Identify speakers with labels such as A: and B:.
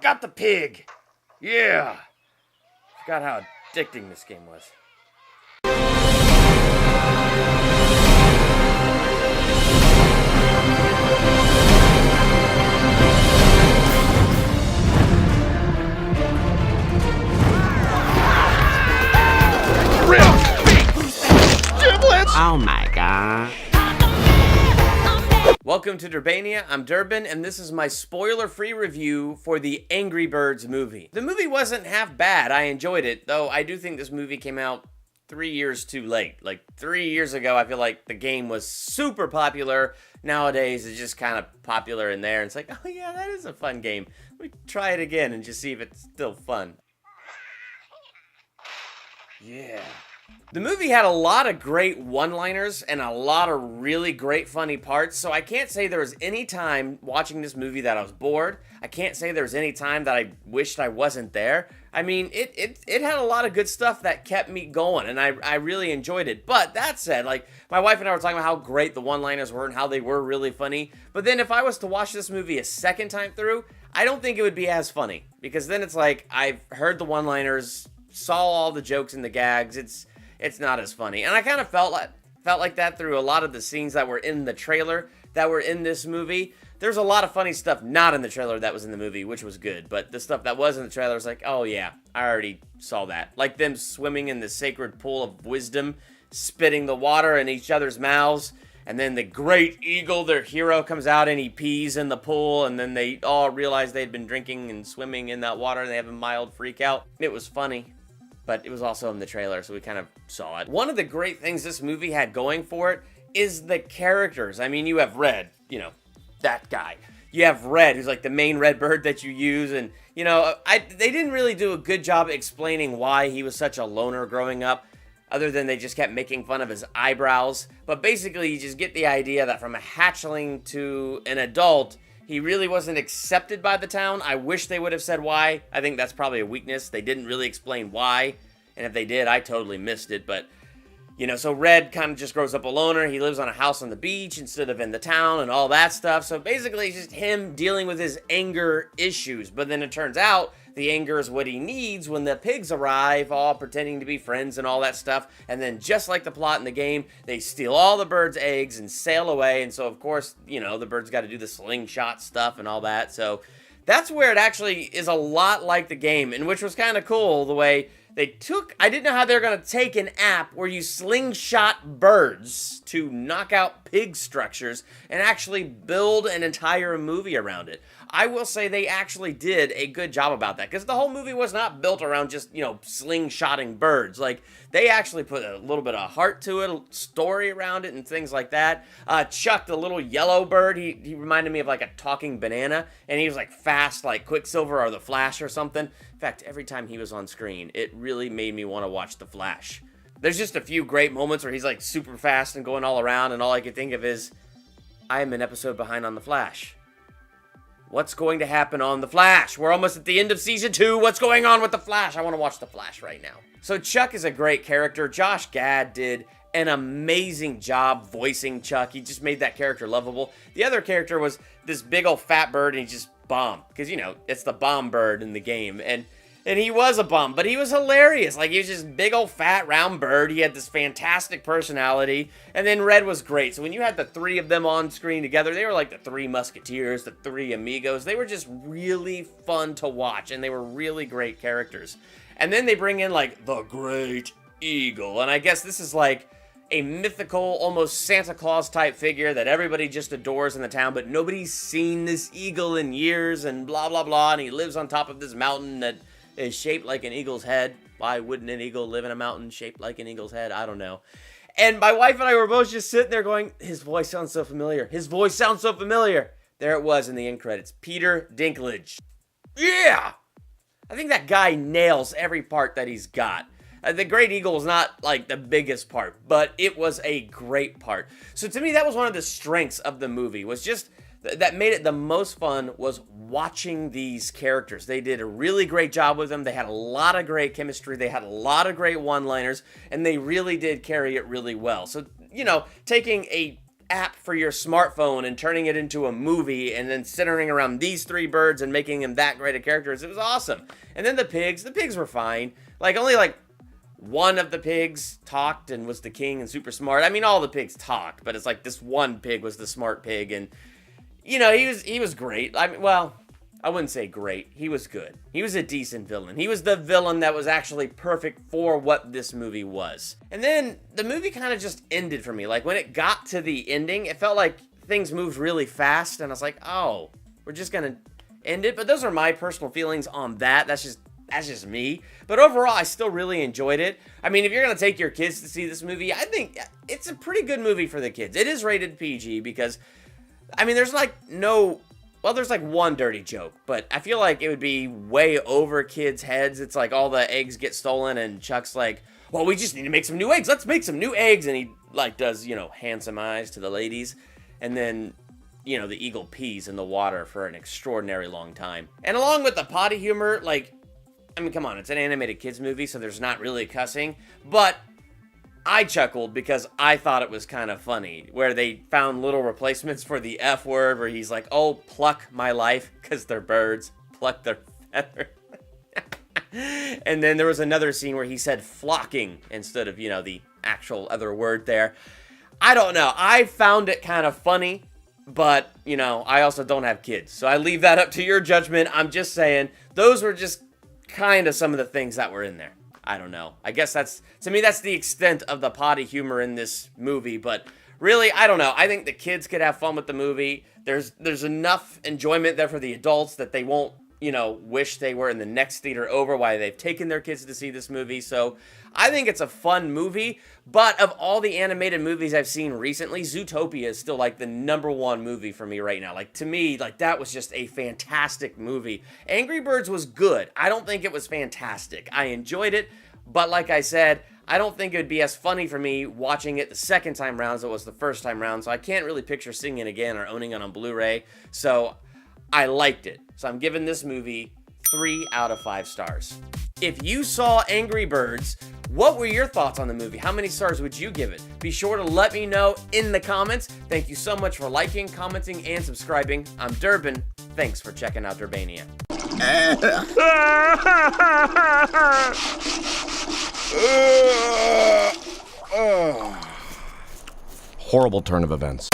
A: Got the pig! Yeah! Forgot how addicting this game was.
B: Oh my god.
A: Welcome to Durbania, I'm Durban, and this is my spoiler-free review for the Angry Birds movie. The movie wasn't half bad, I enjoyed it, though I do think this movie came out 3 years too late. Like, 3 years ago, I feel like the game was super popular. Nowadays, it's just kind of popular in there, and it's like, oh yeah, that is a fun game. Let me try it again and just see if it's still fun. Yeah. The movie had a lot of great one-liners and a lot of really great funny parts, so I can't say there was any time watching this movie that I was bored. I can't say there was any time that I wished I wasn't there. I mean, it had a lot of good stuff that kept me going, and I really enjoyed it. But that said, like, my wife and I were talking about how great the one-liners were and how they were really funny. But then if I was to watch this movie a second time through, I don't think it would be as funny. Because then it's like, I've heard the one-liners, saw all the jokes and the gags, it's not as funny. And I kind of felt like that through a lot of the scenes that were in the trailer that were in this movie. There's a lot of funny stuff not in the trailer that was in the movie, which was good. But the stuff that was in the trailer was like, oh yeah, I already saw that. Like them swimming in the sacred pool of wisdom, spitting the water in each other's mouths. And then the great eagle, their hero, comes out and he pees in the pool. And then they all realize they'd been drinking and swimming in that water and they have a mild freak out. It was funny. But it was also in the trailer, so we kind of saw it. One of the great things this movie had going for it is the characters. I mean, you have Red, you know, that guy. You have Red, who's like the main red bird that you use, and, you know, they didn't really do a good job explaining why he was such a loner growing up, other than they just kept making fun of his eyebrows. But basically, you just get the idea that from a hatchling to an adult, he really wasn't accepted by the town. I wish they would have said why. I think that's probably a weakness. They didn't really explain why. And if they did, I totally missed it. But, you know, so Red kind of just grows up a loner. He lives on a house on the beach instead of in the town and all that stuff. So basically, it's just him dealing with his anger issues. But then it turns out the anger is what he needs when the pigs arrive, all pretending to be friends and all that stuff. And then just like the plot in the game, they steal all the birds' eggs and sail away. And so, of course, you know, the birds got to do the slingshot stuff and all that. So that's where it actually is a lot like the game, and which was kind of cool the way they took. I didn't know how they were going to take an app where you slingshot birds to knock out pig structures and actually build an entire movie around it. I will say they actually did a good job about that, because the whole movie was not built around just, you know, slingshotting birds. Like, they actually put a little bit of heart to it, a story around it, and things like that. Chuck, the little yellow bird, he reminded me of like a talking banana, and he was like fast, like Quicksilver or the Flash or something. In fact, every time he was on screen, it really made me want to watch the Flash. There's just a few great moments where he's like super fast and going all around, and all I could think of is, I am an episode behind on the Flash. What's going to happen on The Flash? We're almost at the end of season 2. What's going on with The Flash? I want to watch The Flash right now. So Chuck is a great character. Josh Gad did an amazing job voicing Chuck. He just made that character lovable. The other character was this big old fat bird, and he just bombed. Because, you know, it's the bomb bird in the game. And he was a bum, but he was hilarious. Like, he was just big old fat round bird. He had this fantastic personality. And then Red was great. So when you had the three of them on screen together, they were like the three musketeers, the three amigos. They were just really fun to watch, and they were really great characters. And then they bring in, like, the Great Eagle. And I guess this is like a mythical, almost Santa Claus type figure that everybody just adores in the town, but nobody's seen this eagle in years, and blah, blah, blah. And he lives on top of this mountain that is shaped like an eagle's head. Why wouldn't an eagle live in a mountain shaped like an eagle's head? I don't know. And my wife and I were both just sitting there going, his voice sounds so familiar. His voice sounds so familiar. There it was in the end credits. Peter Dinklage. Yeah! I think that guy nails every part that he's got. The Great Eagle was not, like, the biggest part, but it was a great part. So to me, that was one of the strengths of the movie, was just that made it the most fun, was watching these characters. They did a really great job with them. They had a lot of great chemistry. They had a lot of great one-liners, and they really did carry it really well. So, you know, taking a app for your smartphone and turning it into a movie and then centering around these three birds and making them that great of characters. It was awesome. And then the pigs were fine. Like, only like one of the pigs talked and was the king and super smart. I mean, all the pigs talked, but it's like this one pig was the smart pig, and you know, he was great. I mean, well, I wouldn't say great. He was good. He was a decent villain. He was the villain that was actually perfect for what this movie was. And then the movie kind of just ended for me. Like, when it got to the ending, it felt like things moved really fast, and I was like, oh, we're just gonna end it. But those are my personal feelings on that. That's just me. But overall, I still really enjoyed it. I mean, if you're gonna take your kids to see this movie, I think it's a pretty good movie for the kids. It is rated PG because, I mean, there's like there's like one dirty joke, but I feel like it would be way over kids' heads. It's like all the eggs get stolen, and Chuck's like, well, we just need to make some new eggs. Let's make some new eggs. And he like does, you know, handsome eyes to the ladies. And then, you know, the eagle pees in the water for an extraordinary long time. And along with the potty humor, like, I mean, come on, it's an animated kids movie, so there's not really cussing, but I chuckled because I thought it was kind of funny, where they found little replacements for the F word, where he's like, oh, pluck my life, because they're birds, pluck their feathers. And then there was another scene where he said flocking instead of, you know, the actual other word there. I don't know. I found it kind of funny, but, you know, I also don't have kids, so I leave that up to your judgment. I'm just saying, those were just kind of some of the things that were in there. I don't know. I guess to me, that's the extent of the potty humor in this movie, but really, I don't know. I think the kids could have fun with the movie. There's enough enjoyment there for the adults that they won't, you know, wish they were in the next theater over while they've taken their kids to see this movie. So I think it's a fun movie, but of all the animated movies I've seen recently, Zootopia is still like the #1 movie for me right now. Like, to me, like, that was just a fantastic movie. Angry Birds was good. I don't think it was fantastic. I enjoyed it, but like I said, I don't think it would be as funny for me watching it the second time round as it was the first time round, so I can't really picture seeing it again or owning it on Blu-ray. So I liked it. So I'm giving this movie 3 out of 5 stars. If you saw Angry Birds, what were your thoughts on the movie? How many stars would you give it? Be sure to let me know in the comments. Thank you so much for liking, commenting, and subscribing. I'm Durban. Thanks for checking out Durbania.
C: Horrible turn of events.